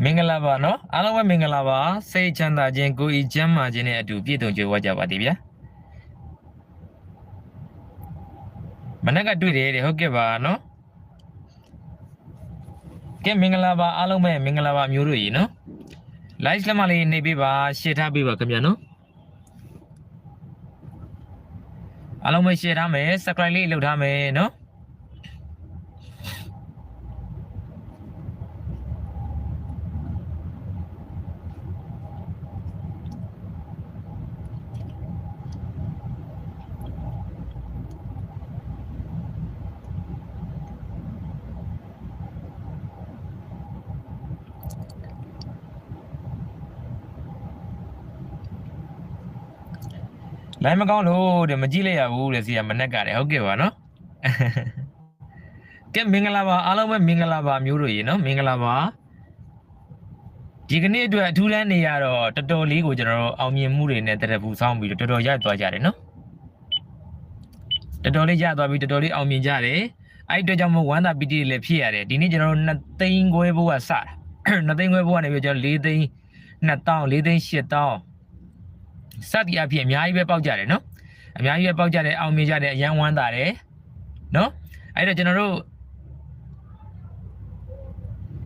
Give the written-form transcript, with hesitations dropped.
မင်္ဂလာပါနော်အားလုံးပဲမင်္ဂလာပါစိတ်ချမ်းသာခြင်းကိုယ်ဤကျန်းမာခြင်းနဲ့အတူပြည့်စုံကြွယ်ဝကြပါသည်ဗျာမနက်ကတွေ့တယ်တဲ့ဟုတ်ကဲ့ပါနော်ကဲမင်္ဂလာပါအားလုံးပဲမင်္ဂလာပါမျိုးတို့ကြီးနော် live လက်မလေးနေပေးပါရှင်းထားပေးပါခင်ဗျာနော်အားလုံးပဲရှင်းထားမယ် subscribe လေးလုပ်ထားမယ်နော်လိုင်းမကောင်းလို့တဲ့မကြည့်လိုက်ရဘူးတဲ့စီကမနက်ကတဲ့ဟုတ်ကဲ့ပါနော်ကဲမင်္ဂလာပါအားလုံးပဲမင်္ဂလာပါမျိုးတို့ရေနော်မင်္ဂလာပါဒီကနေ့အတွက်အထူးလန်းနေရတော့တော်တော်လေးကိုကျွန်တော်တို့အောင်မြင်မှုတွေနဲ့တရဖူဆောင်းပြီးတော့တော်တော်ရသွားကြတယ်နော်တော်တော်လေးရသွားပြီးတော်တော်လေးအောင်မြင်ကြတယ်အဲ့အတွက်ကြောင့်မို့ဝမ်းသာပီတိလည်းဖြစ်ရတယ်ဒီနေ့ကျွန်တော်တို့2သိန်းခွဲဘိုးကစတာ2သိန်းခွဲဘိုးကနေပြီးကျွန်တော်4သိန်း2000 4သိန်း8000စသည်အဖြစ်အများကြီးပဲပေါက်ကြတယ်နော်အများကြီးပဲပေါက်ကြတယ်အောင်မြင်ကြတယ်အရန်ဝမ်းသာတယ်နော်အဲ့တော့ကျွန်တော်တို့